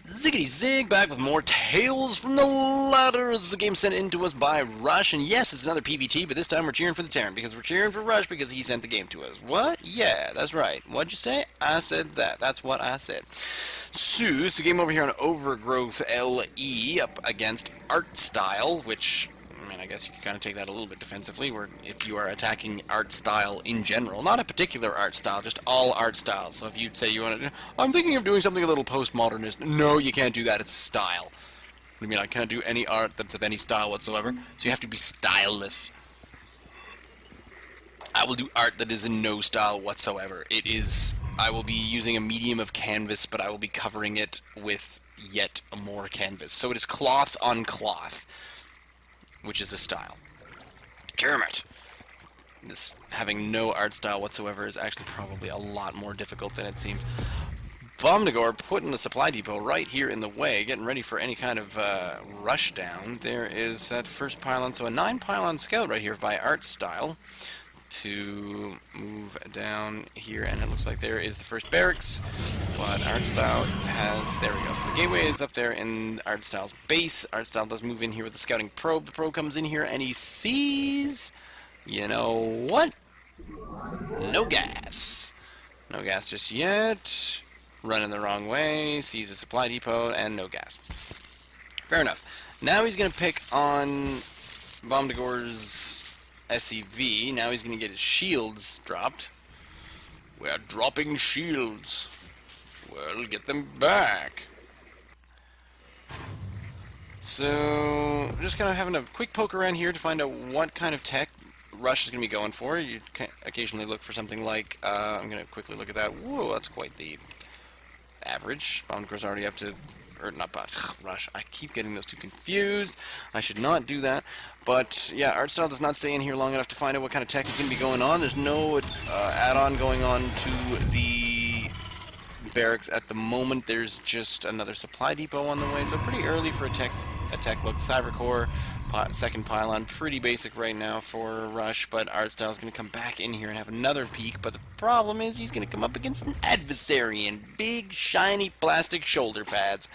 Ziggity Zig, back with more Tales from the Ladder. This is a game sent in to us by RuSH, and yes, it's another PvT, but this time we're cheering for the Terran, because we're cheering for RuSH because he sent the game to us. What? Yeah, that's right. What'd you say? I said that. That's what I said. So, it's a game over here on Overgrowth LE up against ArtStyle, which, I mean, I guess you could kind of take that a little bit defensively, where if you are attacking ArtStyle in general, not a particular art style, just all art styles. So if you say you want to, I'm thinking of doing something a little postmodernist. No, you can't do that. It's a style. What do you mean I can't do any art that's of any style whatsoever? So you have to be styleless. I will do art that is in no style whatsoever. It is, I will be using a medium of canvas, but I will be covering it with yet more canvas. So it is cloth on cloth, which is a style. Damn it! This having no art style whatsoever is actually probably a lot more difficult than it seems. Vomnagor putting the supply depot right here in the way, getting ready for any kind of rush down. There is that first pylon, so a 9 pylon scout right here by ArtStyle to move down here, and it looks like there is the first barracks, but ArtStyle has, there we go, so the gateway is up there in ArtStyle's base. ArtStyle does move in here with the scouting probe. The probe comes in here and he sees, you know what? No gas. No gas just yet. Running the wrong way, sees the supply depot, and no gas. Fair enough. Now he's going to pick on Vomnagor's SEV. Now he's going to get his shields dropped. We're dropping shields. Well, get them back. So, just kind of having a quick poke around here to find out what kind of tech RuSH is going to be going for. You can occasionally look for something like, I'm going to quickly look at that. Whoa, that's quite the average. Vomnagor's already up to, or not RuSH. I keep getting those two confused. I should not do that. But yeah, ArtStyle does not stay in here long enough to find out what kind of tech is going to be going on. There's no add-on going on to the barracks at the moment. There's just another supply depot on the way, so pretty early for a tech look. Cyber Core, second pylon, pretty basic right now for RuSH, but ArtStyle is going to come back in here and have another peek, but the problem is he's going to come up against an adversary in big, shiny plastic shoulder pads.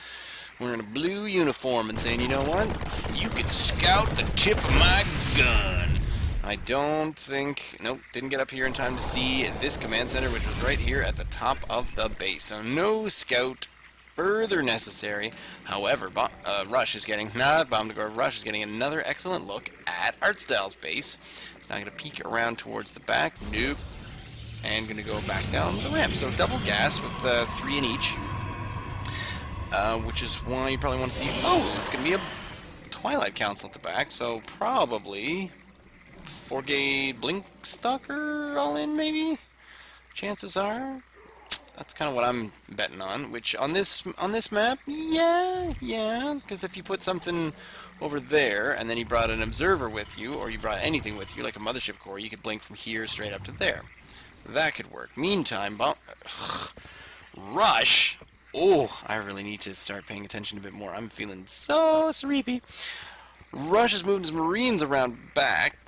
Wearing a blue uniform and saying, you know what? You can scout the tip of my gun. I don't think, nope, didn't get up here in time to see this command center, which was right here at the top of the base. So no scout further necessary. However, RuSH is getting, not Vomnagor, RuSH is getting another excellent look at ArtStyle's base. It's now going to peek around towards the back. Nope. And going to go back down the ramp. So double gas with 3 in each. Which is why you probably want to see, oh, it's going to be a Twilight Council at the back, so probably 4-gauge Blink Stalker all in, maybe? Chances are. That's kind of what I'm betting on, which on this map, yeah, because if you put something over there, and then you brought an observer with you, or you brought anything with you, like a mothership core, you could blink from here straight up to there. That could work. Meantime, RuSH, oh, I really need to start paying attention a bit more. I'm feeling so sleepy. RuSH is moving his Marines around back.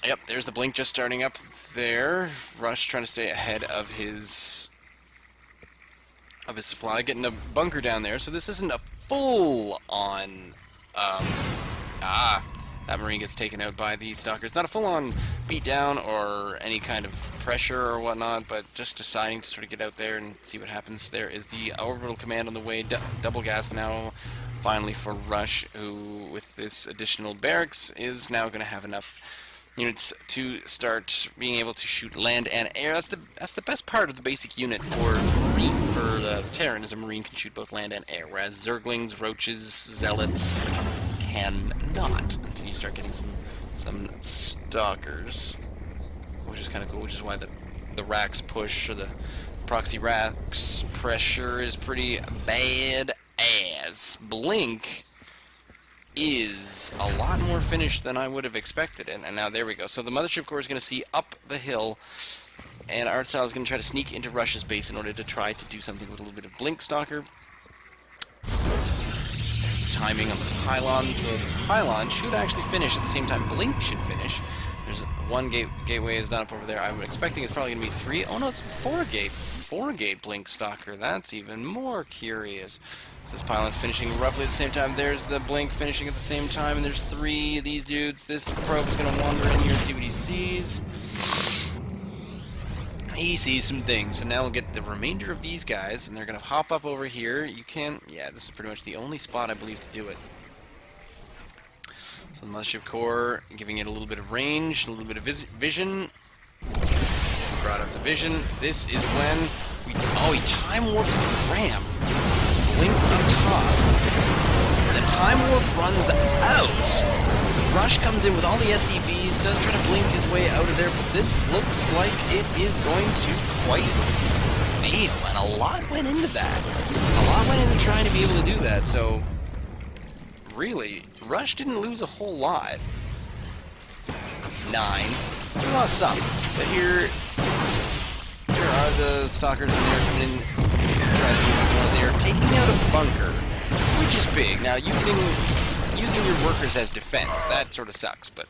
Yep, there's the blink just starting up there. RuSH trying to stay ahead of his supply, getting a bunker down there. So this isn't a full-on, that Marine gets taken out by the Stalkers. Not a full-on beatdown or any kind of pressure or whatnot, but just deciding to sort of get out there and see what happens. There is the orbital command on the way, double gas now, finally for RuSH, who, with this additional barracks, is now going to have enough units to start being able to shoot land and air. That's the best part of the basic unit for the Terran, is a Marine can shoot both land and air, whereas Zerglings, Roaches, Zealots cannot until you start getting some Stalkers, which is kind of cool, which is why the Rax push, or the proxy Rax pressure, is pretty bad as. Blink is a lot more finished than I would have expected, and now there we go. So the Mothership Core is going to see up the hill, and ArtStyle is going to try to sneak into RuSH's base in order to try to do something with a little bit of Blink Stalker. Timing on the pylon, so the pylon should actually finish at the same time Blink should finish. There's one gateway is done up over there. I'm expecting it's probably going to be 3. Oh no, it's 4 gate. 4-gate Blink Stalker. That's even more curious. So this pylon's finishing roughly at the same time. There's the Blink finishing at the same time, and there's 3 of these dudes. This probe is going to wander in here and see what he sees. He sees some things, so now we'll get the remainder of these guys, and they're going to hop up over here. You can, yeah, this is pretty much the only spot I believe to do it. So the Mothership Core, giving it a little bit of range, a little bit of vision. Brought up the vision. This is when we, oh, he time warps the ramp. Blinks up top. The time warp runs out. RuSH comes in with all the SCVs, does try to blink his way out of there, but this looks like it is going to quite fail, and a lot went into that. A lot went into trying to be able to do that, so really, RuSH didn't lose a whole lot. 9. He lost some, but here are the Stalkers, and they're coming in to try to do more. They're taking out a bunker, which is big. Now, using your workers as defense, that sort of sucks, but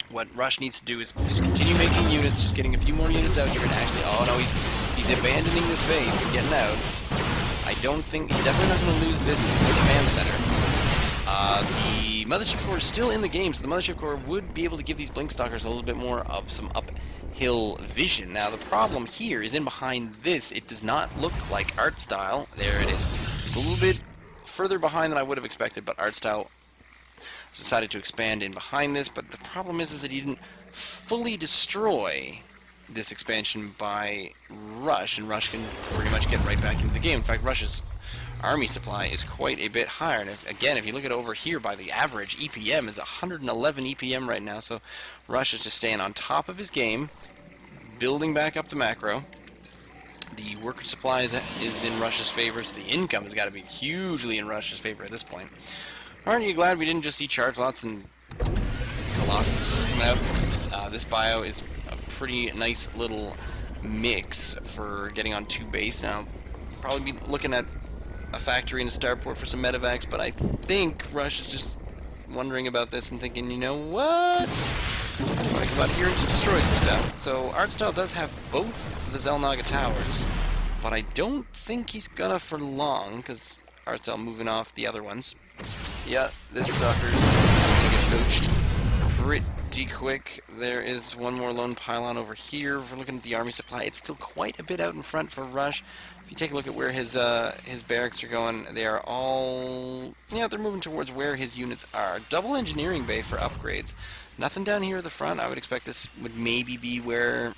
what RuSH needs to do is just continue making units, just getting a few more units out here, and actually, oh no, he's abandoning this base and getting out. I don't think, he's definitely not going to lose this command center. The Mothership Core is still in the game, so the Mothership Core would be able to give these Blink Stalkers a little bit more of some uphill vision. Now, the problem here is in behind this, it does not look like ArtStyle. There it is. It's a little bit further behind than I would have expected, but ArtStyle decided to expand in behind this, but the problem is that he didn't fully destroy this expansion by RuSH, and RuSH can pretty much get right back into the game. In fact, RuSH's army supply is quite a bit higher, and if you look at over here by the average EPM is 111 EPM right now, so RuSH is just staying on top of his game, building back up the macro. The worker supply is in RuSH's favor, so the income has got to be hugely in RuSH's favor at this point. Aren't you glad we didn't just see Charge Lots and Colossus come out? This bio is a pretty nice little mix for getting on 2 base. Now, probably be looking at a factory and a starport for some medevacs, but I think RuSH is just wondering about this and thinking, you know what? I'm going to come out here and just destroy some stuff. So ArtStyle does have both the Xel'Naga towers, but I don't think he's gonna for long, because ArtStyle moving off the other ones. Yeah, this Stalker's gonna get poached pretty quick. There is one more lone pylon over here. If we're looking at the army supply, it's still quite a bit out in front for RuSH. If you take a look at where his barracks are going, they are all, yeah, they're moving towards where his units are. Double engineering bay for upgrades. Nothing down here at the front. I would expect this would maybe be where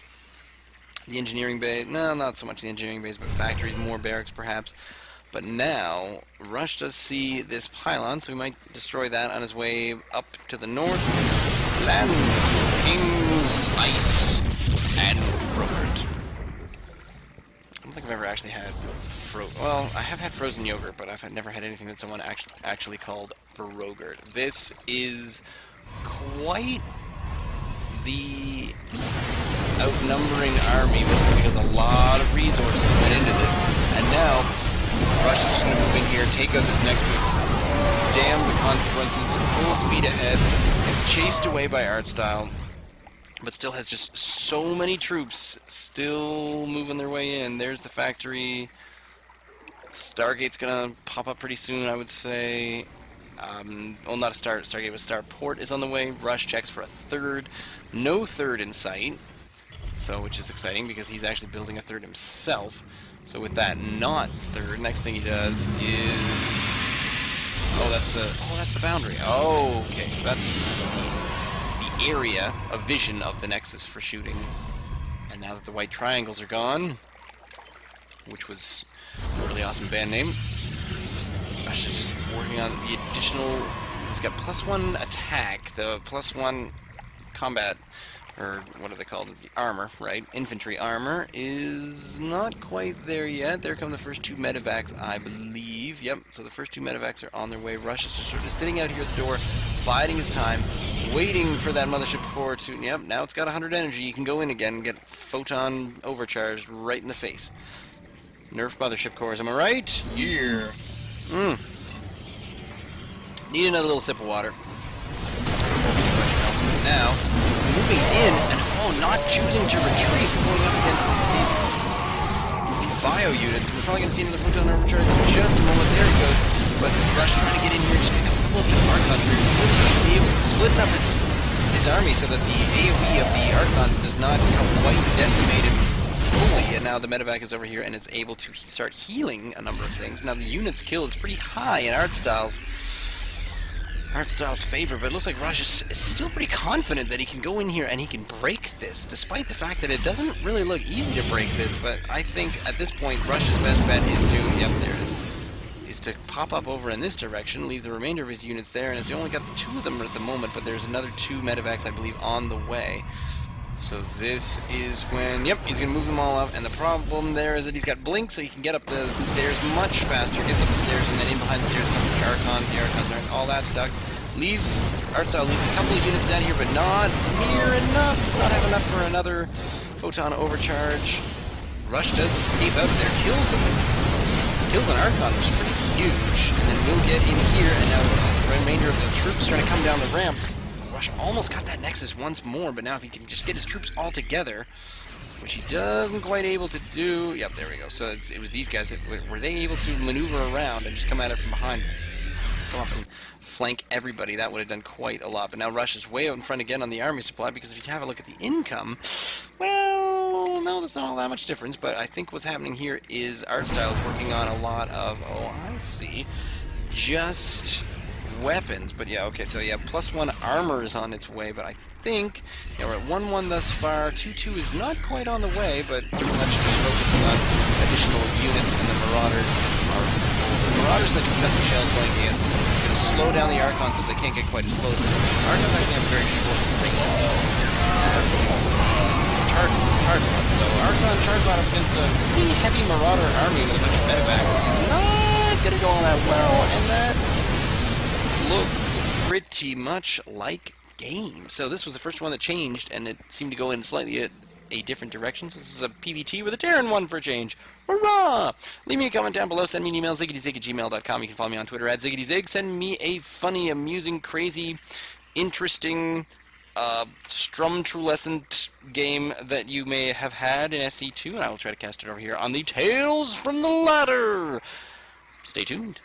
the engineering bay, no, not so much the engineering bays, but factories, more barracks perhaps. But now, RuSH does see this pylon, so we might destroy that on his way up to the north. Land King's Ice and Frogurt. I don't think I've ever actually had well, I have had frozen yogurt, but I've never had anything that someone actually called Frogurt. This is quite the outnumbering army, mostly because a lot of resources went into it. And now, RuSH is just going to move in here, take out this Nexus, damn the consequences, full speed ahead. It's chased away by ArtStyle, but still has just so many troops still moving their way in. There's the factory. Stargate's going to pop up pretty soon, I would say. Well, not a Stargate, but Starport is on the way. RuSH checks for a third. No third in sight. So, which is exciting because he's actually building a third himself. So with that not third, next thing he does is, that's the boundary. Oh, okay, so that's the area of vision of the Nexus for shooting. And now that the white triangles are gone, which was a really awesome band name, RuSH is just working on the additional. He's got +1 attack, the +1 combat, or what are they called? The armor, right? Infantry armor is not quite there yet. There come the first 2 medevacs, I believe. Yep, so the first 2 medevacs are on their way. RuSH is just sort of sitting out here at the door, biding his time, waiting for that Mothership Core to, yep, now it's got 100 energy. You can go in again and get photon overcharged right in the face. Nerf Mothership Cores, am I right? Yeah. Need another little sip of water. Now, moving in, and not choosing to retreat, going up against these bio units. We're probably going to see another photon overcharge in just a moment. There he goes. But RuSH trying to get in here, just pick up a couple of the Archons. Really should be able to split up his army so that the AoE of the Archons does not quite decimate him fully. And now the medevac is over here, and it's able to start healing a number of things. Now the units killed is pretty high in ArtStyle's favor, but it looks like RuSH is still pretty confident that he can go in here and he can break this, despite the fact that it doesn't really look easy to break this. But I think at this point, RuSH's best bet is to, yep, there it is to pop up over in this direction, leave the remainder of his units there, and he's only got the 2 of them at the moment, but there's another 2 medevacs, I believe, on the way. So this is when, yep, he's going to move them all up, and the problem there is that he's got Blink, so he can get up the stairs much faster, gets up the stairs, and then in behind the stairs comes the Archons aren't all that stuck. ArtStyle leaves a couple of units down here, but not near enough. Does not have enough for another photon overcharge. RuSH does escape out of there, kills an Archon, which is pretty huge, and then we'll get in here, and now the remainder of the troops trying to come down the ramp. RuSH almost got that Nexus once more, but now if he can just get his troops all together, which he doesn't quite able to do. Yep, there we go. So it was these guys that were they able to maneuver around and just come at it from behind, come up and flank everybody. That would have done quite a lot. But now RuSH is way out in front again on the army supply, because if you have a look at the income, well, no, that's not all that much difference. But I think what's happening here is ArtStyle is working on a lot of, oh, I see, just weapons. But yeah, okay, so yeah, +1 armor is on its way, but I think, yeah, we're at 1-1 thus far. 2-2 is not quite on the way, but pretty much just focusing on additional units, and the Marauders are the Marauders that Confessive Shell's going against. This is going to slow down the Archons so they can't get quite as close. Archons actually have a very short range. That's charge bot. So Archon charge bot up against a pretty heavy Marauder army with a bunch of medevacs is not going to go all that well, and that looks pretty much like game. So this was the first one that changed, and it seemed to go in slightly a different direction. So this is a PvT with a Terran one for a change. Hurrah! Leave me a comment down below. Send me an email, ziggityzig@gmail.com. You can follow me on Twitter @ziggityzig. Send me a funny, amusing, crazy, interesting, strumtrulescent game that you may have had in SC2, and I will try to cast it over here on the Tales from the Ladder. Stay tuned.